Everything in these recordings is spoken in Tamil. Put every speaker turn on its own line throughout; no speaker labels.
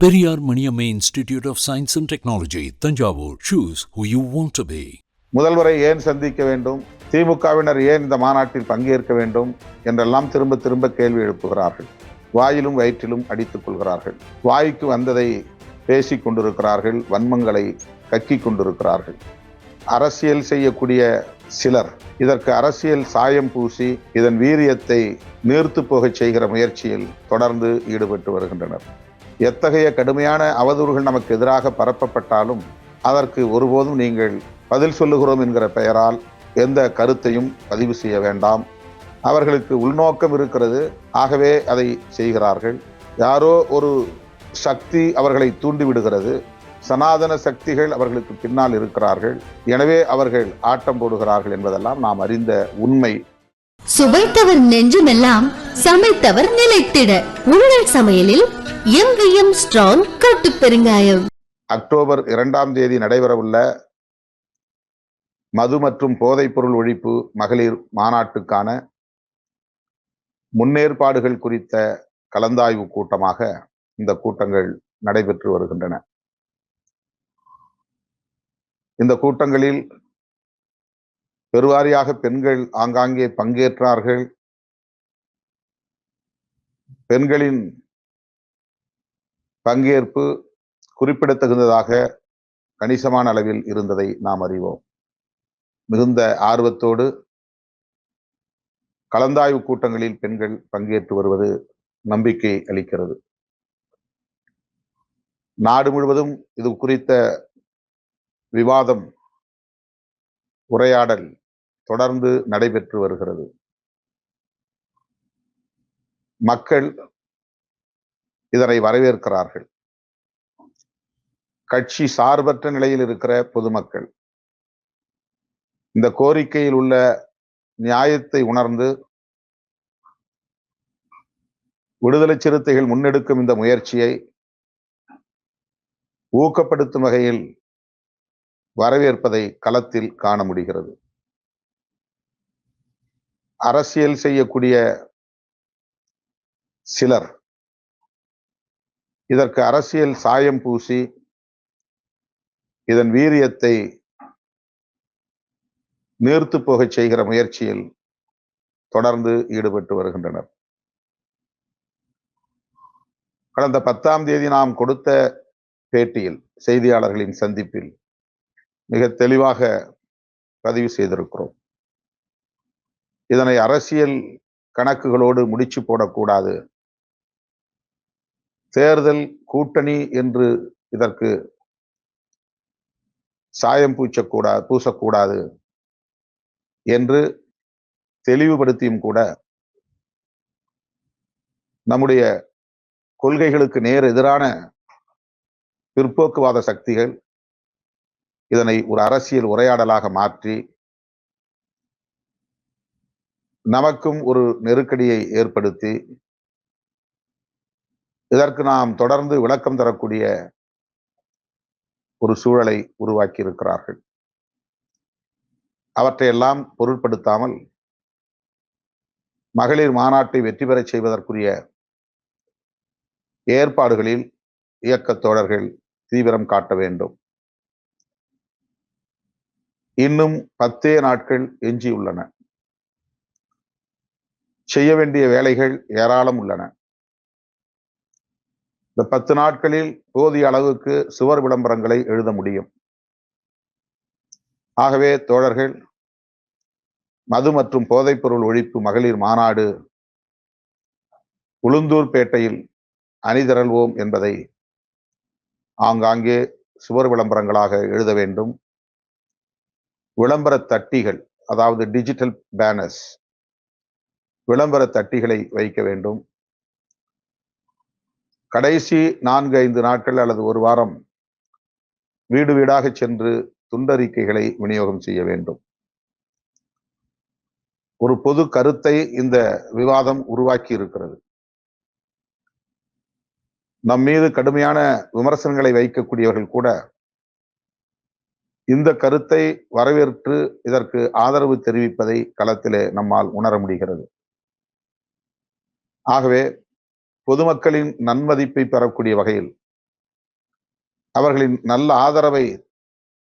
Periyar Maniamma Institute of Science and Technology, Tanjavur. Choose who you want to be.
முதல்வரை ஏன் சந்திக்க வேண்டும், திமுகவினர் ஏன் இந்த மாநாட்டில் பங்கேற்க வேண்டும் என்றெல்லாம் திரும்ப திரும்ப கேள்வி எழுப்புகிறார்கள். வாயிலும் வயிற்றிலும் அடித்துக் கொள்கிறார்கள். வாய்க்கு வந்ததை பேசிக் கொண்டிருக்கிறார்கள், வன்மங்களை கக்கிக் கொண்டிருக்கிறார்கள். அரசியல் செய்யக்கூடிய சிலர் இதற்கு அரசியல் சாயம் பூசி இதன் வீரியத்தை நீர்த்து போகச் செய்கிற முயற்சியில் தொடர்ந்து ஈடுபட்டு வருகின்றனர். எத்தகைய கடுமையான அவதூறுகள் நமக்கு எதிராக பரப்பப்பட்டாலும் அதற்கு ஒருபோதும் நீங்கள் பதில் சொல்லுகிறோம் என்கிற பெயரால் எந்த கருத்தையும் பதிவு செய்ய வேண்டாம். அவர்களுக்கு உள்நோக்கம் இருக்கிறது, ஆகவே அதை செய்கிறார்கள். யாரோ ஒரு சக்தி அவர்களை தூண்டிவிடுகிறது, சனாதன சக்திகள் அவர்களுக்கு பின்னால் இருக்கிறார்கள், எனவே அவர்கள் ஆட்டம் போடுகிறார்கள் என்பதெல்லாம் நாம் அறிந்த உண்மை.
சுவைத்தவர் நெஞ்சுமெல்லாம் சமைத்தவர் நிலைத்திட உங்கள் சமையலில் எங்கேயும் ஸ்ட்ராங் கட்டு பெருங்காயம்.
அக்டோபர் 2 நடைபெறவுள்ள மது மற்றும் போதைப் பொருள் ஒழிப்பு மகளிர் மாநாட்டுக்கான முன்னேற்பாடுகள் குறித்த கலந்தாய்வு கூட்டமாக இந்த கூட்டங்கள் நடைபெற்று வருகின்றன. இந்த கூட்டங்களில் பெருவாரியாக பெண்கள் ஆங்காங்கே பங்கேற்றார்கள். பெண்களின் பங்கேற்பு குறிப்பிடத்தகுந்ததாக கணிசமான அளவில் இருந்ததை நாம் அறிவோம். மிகுந்த ஆர்வத்தோடு கலந்தாய்வு கூட்டங்களில் பெண்கள் பங்கேற்று வருவது நம்பிக்கை அளிக்கிறது. நாடு முழுவதும் இது குறித்த விவாதம், உரையாடல் தொடர்ந்து நடைபெற்று வருகிறது. மக்கள் இதனை வரவேற்கிறார்கள். கட்சி சார்பற்ற நிலையில் இருக்கிற பொதுமக்கள் இந்த கோரிக்கையில் உள்ள நியாயத்தை உணர்ந்து விடுதலை சிறுத்தைகள் முன்னெடுக்கும் இந்த முயற்சியை ஊக்கப்படுத்தும் வகையில் வரவேற்பதை களத்தில் காண முடிகிறது. அரசியல் செய்யக்கூடிய சிலர் இதற்கு அரசியல் சாயம் பூசி இதன் வீரியத்தை நீர்த்து போகச் செய்கிற முயற்சியில் தொடர்ந்து ஈடுபட்டு வருகின்றனர். கடந்த 10 நாம் கொடுத்த பேட்டியில், செய்தியாளர்களின் சந்திப்பில் மிக தெளிவாக பதிவு செய்திருக்கிறோம். இதனை அரசியல் கணக்குகளோடு முடிச்சு போடக்கூடாது. தேர்தல் கூட்டணி என்று இதற்கு சாயம் பூசக்கூடாது என்று தெளிவுபடுத்தியும் கூட நம்முடைய கொள்கைகளுக்கு நேர் எதிரான பிற்போக்குவாத சக்திகள் இதனை ஒரு அரசியல் உரையாடலாக மாற்றி நமக்கும் ஒரு நெருக்கடியை ஏற்படுத்தி இதற்கு நாம் தொடர்ந்து விளக்கம் தரக்கூடிய ஒரு சூழலை உருவாக்கி இருக்கிறார்கள். அவற்றையெல்லாம் பொருட்படுத்தாமல் மகளிர் மாநாட்டை வெற்றி பெறச் செய்வதற்குரிய ஏற்பாடுகளில் இயக்கத் தோழர்கள் தீவிரம் காட்ட வேண்டும். இன்னும் 10 நாட்கள் எஞ்சியுள்ளன. செய்ய வேண்டிய வேலைகள் ஏராளம் உள்ளன. இந்த 10 நாட்களில் போதிய அளவுக்கு சுவர் விளம்பரங்களை எழுத முடியும். ஆகவே தோழர்கள், மது மற்றும் போதைப் பொருள் ஒழிப்பு மகளிர் மாநாடு உளுந்தூர்பேட்டையில் அணிதிரள்வோம் என்பதை ஆங்காங்கே சுவர் விளம்பரங்களாக எழுத வேண்டும். விளம்பர தட்டிகள், அதாவது டிஜிட்டல் பேனர்ஸ், விளம்பர தட்டிகளை வைக்க வேண்டும். கடைசி 4-5 நாட்கள் அல்லது ஒரு வாரம் வீடு வீடாக சென்று துண்டறிக்கைகளை விநியோகம் செய்ய வேண்டும். ஒரு பொது கருத்தை இந்த விவாதம் உருவாக்கி இருக்கிறது. நம் மீது கடுமையான விமர்சனங்களை வைக்கக்கூடியவர்கள் கூட இந்த கருத்தை வரவேற்று இதற்கு ஆதரவு தெரிவிப்பதை களத்திலே நம்மால் உணர முடிகிறது. ஆகவே பொதுமக்களின் நன்மதிப்பை பெறக்கூடிய வகையில் அவர்களின் நல்ல ஆதரவை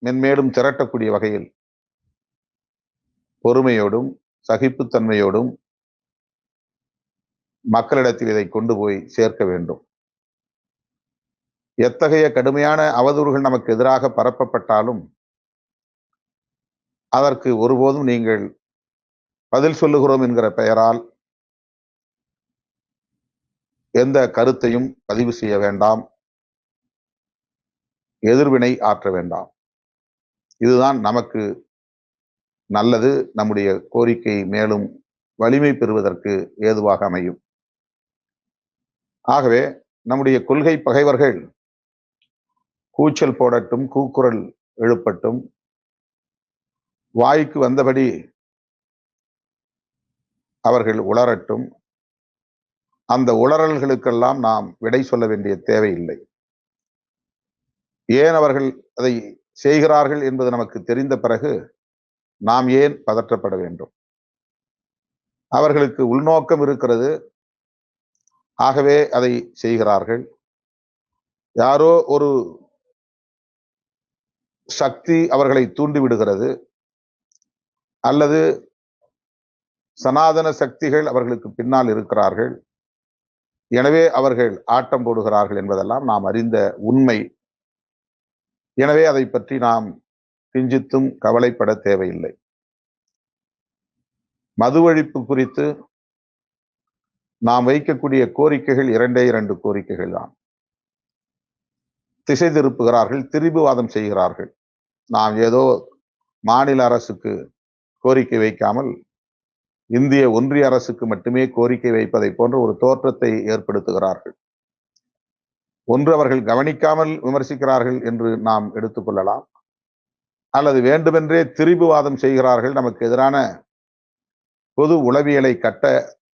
மென்மேலும் திரட்டக்கூடிய வகையில் பொறுமையோடும் சகிப்புத்தன்மையோடும் மக்களிடத்தில் இதை கொண்டு போய் சேர்க்க வேண்டும். எத்தகைய கடுமையான அவதூறுகள் நமக்கு எதிராக பரப்பப்பட்டாலும் அதற்கு ஒருபோதும் நீங்கள் பதில் சொல்லுகிறோம் என்கிற பெயரால் எந்த கருத்தையும் பதிவு செய்ய வேண்டாம், எதிர்வினை ஆற்ற வேண்டாம். இதுதான் நமக்கு நல்லது, நம்முடைய கோரிக்கை மேலும் வலிமை பெறுவதற்கு ஏதுவாக அமையும். ஆகவே நம்முடைய கொள்கை பகைவர்கள் கூச்சல் போடட்டும், கூக்குரல் எழுப்பட்டும், வாய்க்கு வந்தபடி அவர்கள் உளரட்டும். அந்த உளறல்களுக்கெல்லாம் நாம் விடை சொல்ல வேண்டிய தேவையில்லை. ஏன் அவர்கள் அதை செய்கிறார்கள் என்பது நமக்கு தெரிந்த பிறகு நாம் ஏன் பதற்றப்பட வேண்டும்? அவர்களுக்கு உள்நோக்கம் இருக்கிறது, ஆகவே அதை செய்கிறார்கள். யாரோ ஒரு சக்தி அவர்களை தூண்டிவிடுகிறது, அல்லது சனாதன சக்திகள் அவர்களுக்கு பின்னால் இருக்கிறார்கள், எனவே அவர்கள் ஆட்டம் போடுகிறார்கள் என்பதெல்லாம் நாம் அறிந்த உண்மை. எனவே அதை பற்றி நாம் கிஞ்சித்தும் கவலைப்பட தேவையில்லை. மது ஒழிப்பு குறித்து நாம் வைக்கக்கூடிய கோரிக்கைகள் இரண்டு கோரிக்கைகள் தான். திசை திருப்புகிறார்கள், திரிபுவாதம் செய்கிறார்கள். நாம் ஏதோ மாநில அரசுக்கு கோரிக்கை வைக்காமல் இந்திய ஒன்றிய அரசுக்கு மட்டுமே கோரிக்கை வைப்பதை போன்ற ஒரு தோற்றத்தை ஏற்படுத்துகிறார்கள். ஒன்று அவர்கள் கவனிக்காமல் விமர்சிக்கிறார்கள் என்று நாம் எடுத்துக்கொள்ளலாம், அல்லது வேண்டுமென்றே திரிபுவாதம் செய்கிறார்கள், நமக்கு எதிரான பொது உளவியலை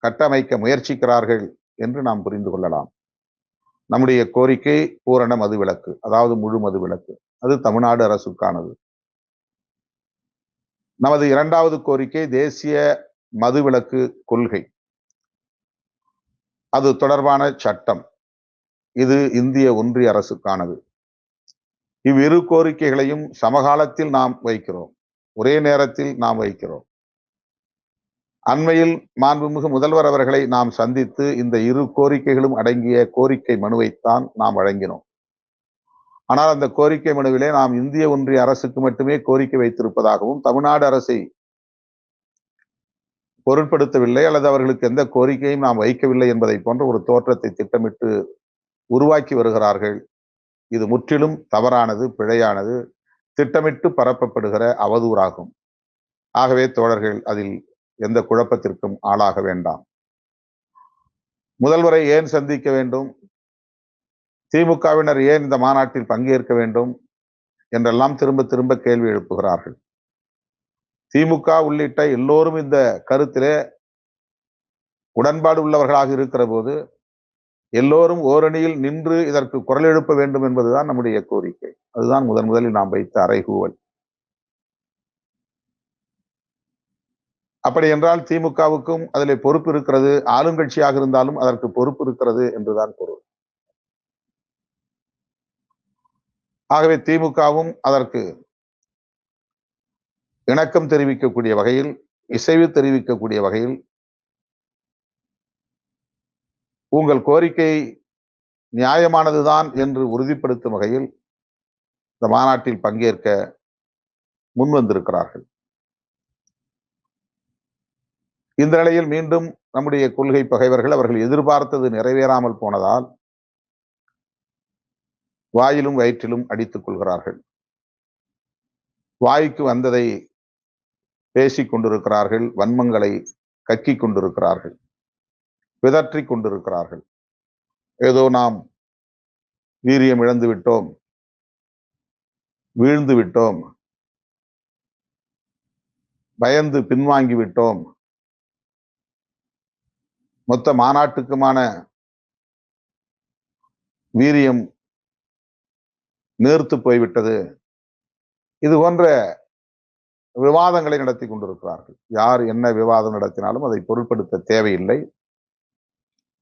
கட்டமைக்க முயற்சிக்கிறார்கள் என்று நாம் புரிந்து கொள்ளலாம். நம்முடைய கோரிக்கை பூரண மதுவிலக்கு, அதாவது முழு மதுவிலக்கு. அது தமிழ்நாடு அரசுக்கானது. நமது இரண்டாவது கோரிக்கை தேசிய மதுவிலக்கு கொள்கை, அது தொடர்பான சட்டம். இது இந்திய ஒன்றிய அரசுக்கானது. இவ்விரு கோரிக்கைகளையும் சமகாலத்தில் நாம் வைக்கிறோம், ஒரே நேரத்தில் நாம் வைக்கிறோம். அண்மையில் மாண்புமிகு முதல்வர் அவர்களை நாம் சந்தித்து இந்த இரு கோரிக்கைகளும் அடங்கிய கோரிக்கை மனுவைத்தான் நாம் வழங்கினோம். ஆனால் அந்த கோரிக்கை மனுவிலே நாம் இந்திய ஒன்றிய அரசுக்கு மட்டுமே கோரிக்கை வைத்திருப்பதாகவும், தமிழ்நாடு அரசை பொருட்படுத்தவில்லை அல்லது அவர்களுக்கு எந்த கோரிக்கையும் நாம் வைக்கவில்லை என்பதை போன்ற ஒரு தோற்றத்தை திட்டமிட்டு உருவாக்கி வருகிறார்கள். இது முற்றிலும் தவறானது, பிழையானது, திட்டமிட்டு பரப்பப்படுகிற அவதூறாகும். ஆகவே தோழர்கள் அதில் எந்த குழப்பத்திற்கும் ஆளாக வேண்டாம். முதல்வரை ஏன் சந்திக்க வேண்டும், திமுகவினர் ஏன் இந்த மாநாட்டில் பங்கேற்க வேண்டும் என்றெல்லாம் திரும்ப திரும்ப கேள்வி எழுப்புகிறார்கள். திமுக உள்ளிட்ட எல்லோரும் இந்த கருத்திலே உடன்பாடு உள்ளவர்களாக இருக்கிற போது எல்லோரும் ஓரணியில் நின்று இதற்கு குரல் எழுப்ப வேண்டும் என்பதுதான் நம்முடைய கோரிக்கை. அதுதான் முதலில் நாம் வைத்த அறைகூவல். அப்படி என்றால் திமுகவுக்கும் அதிலே பொறுப்பு இருக்கிறது, ஆளுங்கட்சியாக இருந்தாலும் அதற்கு பொறுப்பு இருக்கிறது என்றுதான் பொருள். ஆகவே திமுகவும் அதற்கு இணக்கம் தெரிவிக்கக்கூடிய வகையில், இசைவு தெரிவிக்கக்கூடிய வகையில், உங்கள் கோரிக்கை நியாயமானதுதான் என்று உறுதிப்படுத்தும் வகையில் இந்த மாநாட்டில் பங்கேற்க முன்வந்திருக்கிறார்கள். இந்த நிலையில் மீண்டும் நம்முடைய கொள்கை பகைவர்கள் அவர்கள் எதிர்பார்த்தது நிறைவேறாமல் போனதால் வாயிலும் வயிற்றிலும் அடித்துக் கொள்கிறார்கள். வாய்க்கு வந்ததை பேசிக் கொண்டிருக்கிறார்கள், வன்மங்களை கக்கிக் கொண்டிருக்கிறார்கள், பிதற்றிக் கொண்டிருக்கிறார்கள். ஏதோ நாம் வீரியம் இழந்து விட்டோம், வீழ்ந்து விட்டோம், பயந்து பின்வாங்கி விட்டோம், மொத்த மாநாட்டுக்குமான வீரியம் நீர்த்து போய்விட்டது, இது போன்ற விவாதங்களை நடத்தி கொண்டிருக்கிறார்கள். யார் என்ன விவாதம் நடத்தினாலும் அதை பொருட்படுத்த தேவையில்லை.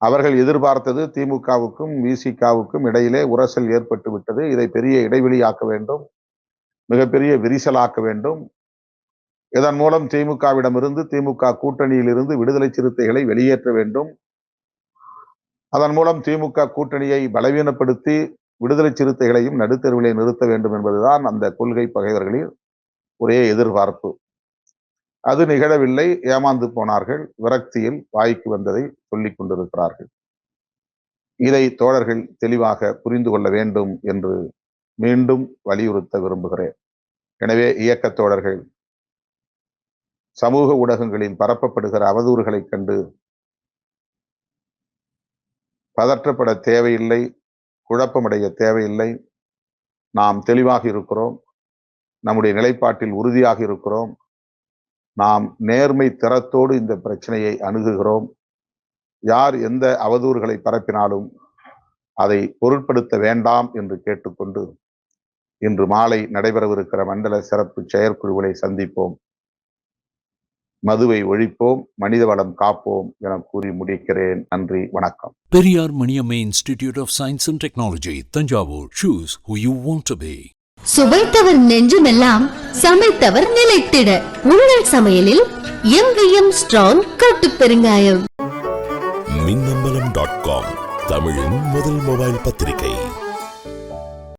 அவர்கள் எதிர்பார்த்தது திமுகவுக்கும் விசிகாவுக்கும் இடையிலே உரசல் ஏற்பட்டு விட்டது. இதை பெரிய இடைவெளியாக்க வேண்டும், மிகப்பெரிய விரிசலாக்க வேண்டும். இதன் மூலம் திமுகவிடமிருந்து, திமுக கூட்டணியிலிருந்து விடுதலை சிறுத்தைகளை வெளியேற்ற வேண்டும். அதன் மூலம் திமுக கூட்டணியை பலவீனப்படுத்தி விடுதலை சிறுத்தைகளையும் நடுத்தருவிலே நிறுத்த வேண்டும் என்பதுதான் அந்த கொள்கை பகைவர்களின் ஒரே எதிர்பார்ப்பு. அது நிகழவில்லை. ஏமாந்து போனார்கள். விரக்தியில் வாய்க்கு வந்ததை சொல்லிக் கொண்டிருக்கிறார்கள். இதை தோழர்கள் தெளிவாக புரிந்து கொள்ள வேண்டும் என்று மீண்டும் வலியுறுத்த விரும்புகிறேன். எனவே இயக்க தோழர்கள் சமூக ஊடகங்களில் பரப்பப்படுகிற அவதூறுகளைக் கண்டு பதற்றப்பட தேவையில்லை, குழப்பமடைய தேவையில்லை. நாம் தெளிவாக இருக்கிறோம், நம்முடைய நிலைப்பாட்டில் உறுதியாக இருக்கிறோம். நாம் நேர்மை திறத்தோடு இந்த பிரச்சனையை அணுகுகிறோம். யார் எந்த அவதூறுகளை பரப்பினாலும் அதை பொருட்படுத்த வேண்டாம் என்று கேட்டுக்கொண்டு இன்று மாலை நடைபெறவிருக்கிற மண்டல சிறப்பு செயற்குழுவை சந்திப்போம். மதுவை ஒழிப்போம், மனித வளம் காப்போம் என கூறி முடிக்கிறேன். நன்றி, வணக்கம்.
Periyar Maniamma Institute of Science and Technology, Tanjavur. Choose who you want to be.
சுவைத்தவர் நெஞ்சுமெல்லாம் சமைத்தவர் நிலைத்திட உங்கள் சமையலில் எங்கேயும் ஸ்ட்ராங் கட்டு பெருங்காயம்.
மின்னம்பலம்.com தமிழின் முதல் மொபைல் பத்திரிகை.